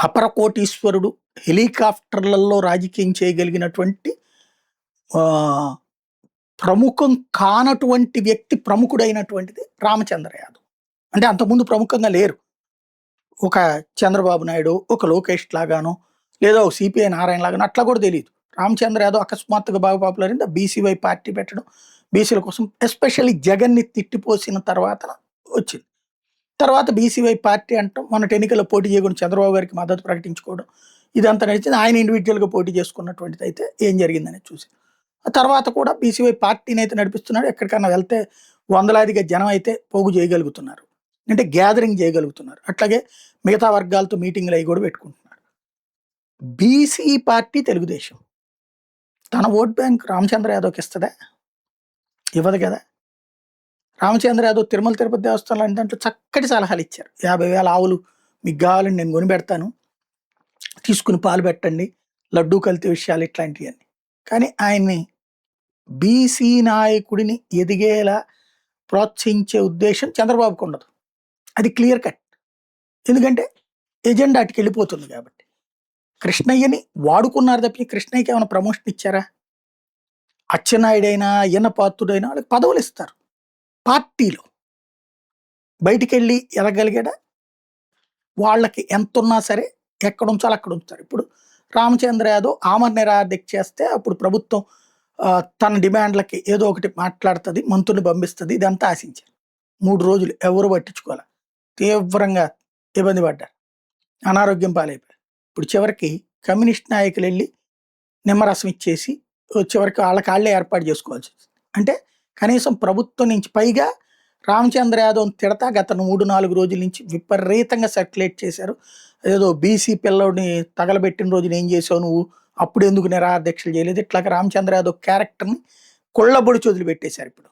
అపర కోటీశ్వరుడు, హెలికాప్టర్లలో రాజకీయం చేయగలిగినటువంటి ఆహ్, ప్రముఖం కానటువంటి వ్యక్తి ప్రముఖుడైనటువంటిది రామచంద్ర యాదవ్. అంటే అంతకుముందు ప్రముఖంగా లేరు. ఒక చంద్రబాబు నాయుడు, ఒక లోకేష్ లాగానో, లేదా ఒక సిపిఐ నారాయణ లాగానో అట్లా కూడా తెలీదు. రామచంద్ర యాదవ్ అకస్మాత్తుగా బాగా పాపులర్ అయింది. బీసీవై పార్టీ పెట్టడం, బీసీల కోసం ఎస్పెషల్లీ జగన్‌ని తిట్టిపోసిన తర్వాత వచ్చింది. తర్వాత బీసీవై పార్టీ అంటాం. మొన్నటి ఎన్నికల్లో పోటీ చేయకుండా చంద్రబాబు గారికి మద్దతు ప్రకటించుకోవడం. ఇదంతా నడిచింది. ఆయన ఇండివిడ్యువల్‌గా పోటీ చేసుకున్నటువంటిదైతే ఏం జరిగిందనేది చూసాం. ఆ తర్వాత కూడా బీసీవై పార్టీనైతే నడిపిస్తున్నాడు. ఎక్కడికన్నా వెళ్తే వందలాదిగా జనం అయితే పోగు చేయగలుగుతున్నారు. అంటే గ్యాదరింగ్ చేయగలుగుతున్నారు. అట్లాగే మిగతా వర్గాలతో మీటింగ్‌లయి కూడా పెట్టుకుంటున్నారు. BC party Telugu Desam. తన ఓట్ బ్యాంక్ రామచంద్ర యాదవ్‌కి ఇస్తదా? ఇవ్వదు కదా! రామచంద్ర యాదవ్ తిరుమల తిరుపతి దేవస్థానం లాంటి దాంట్లో చక్కటి సలహాలిచ్చారు. 50,000 ఆవులు మీకు గావాలంటే నేను కొనిపెడతాను. తీసుకొని పాలు పెట్టండి. లడ్డూ కల్తీ విషయాలు ఇట్లాంటియన్నీ. కానీ ఆయన్ని బీసీ నాయకుడిని ఎదిగేలా ప్రోత్సహించే ఉద్దేశ్యం చంద్రబాబుకుండదు. అది క్లియర్ కట్. ఎందుకంటే ఎజెండా అటుకెళ్ళిపోతుంది కాబట్టి. కృష్ణయ్యని వాడుకున్నారు తప్పించి కృష్ణయ్యకి ఏమైనా ప్రమోషన్ ఇచ్చారా? అచ్చెన్నాయుడైనా, అయ్యన్న పాత్రుడైనా వాళ్ళకి పదవులిస్తారు. పార్టీలో. బయటికెళ్ళి ఎదగలిగాడా? వాళ్ళకి ఎంతున్నా సరే ఎక్కడుంచాలో అక్కడ ఉంచుతారు. ఇప్పుడు రామచంద్ర యాదవ్ ఆమరణ నిరాహారదీక్ష చేస్తే అప్పుడు ప్రభుత్వం తన డిమాండ్లకి ఏదో ఒకటి మాట్లాడుతది. మంత్రుల్ని పంపిస్తది. ఇదంతా ఆశించారు. 3 రోజులు ఎవరు పట్టించుకోలా. తీవ్రంగా ఇబ్బంది పడ్డారు. అనారోగ్యం పాలైపోయారు. ఇప్పుడు చివరికి కమ్యూనిస్ట్ నాయకులెళ్ళి నిమ్మరసం ఇచ్చేసి చివరికి ఆళ్ళకాళ్ళే ఏర్పాటు చేసుకోవాల్సొచ్చింది. అంటే కనీసం ప్రభుత్వం నుంచి పైగా రామచంద్ర యాదవ్‌ని తిడతా గత 3, 4 రోజుల నుంచి విపరీతంగా సర్క్యులేట్ చేశారు. ఏదో బీసీ పిల్లోడిని తగలబెట్టిన రోజున ఏం చేసావు నువ్వు? అప్పుడెందుకు నిరాహార దీక్షలు చేయలేదు? ఇట్లాగా రామచంద్ర యాదవ్ క్యారెక్టర్‌ని కుళ్ళబొడిచి వదిలిపెట్టేశారు ఇప్పుడు.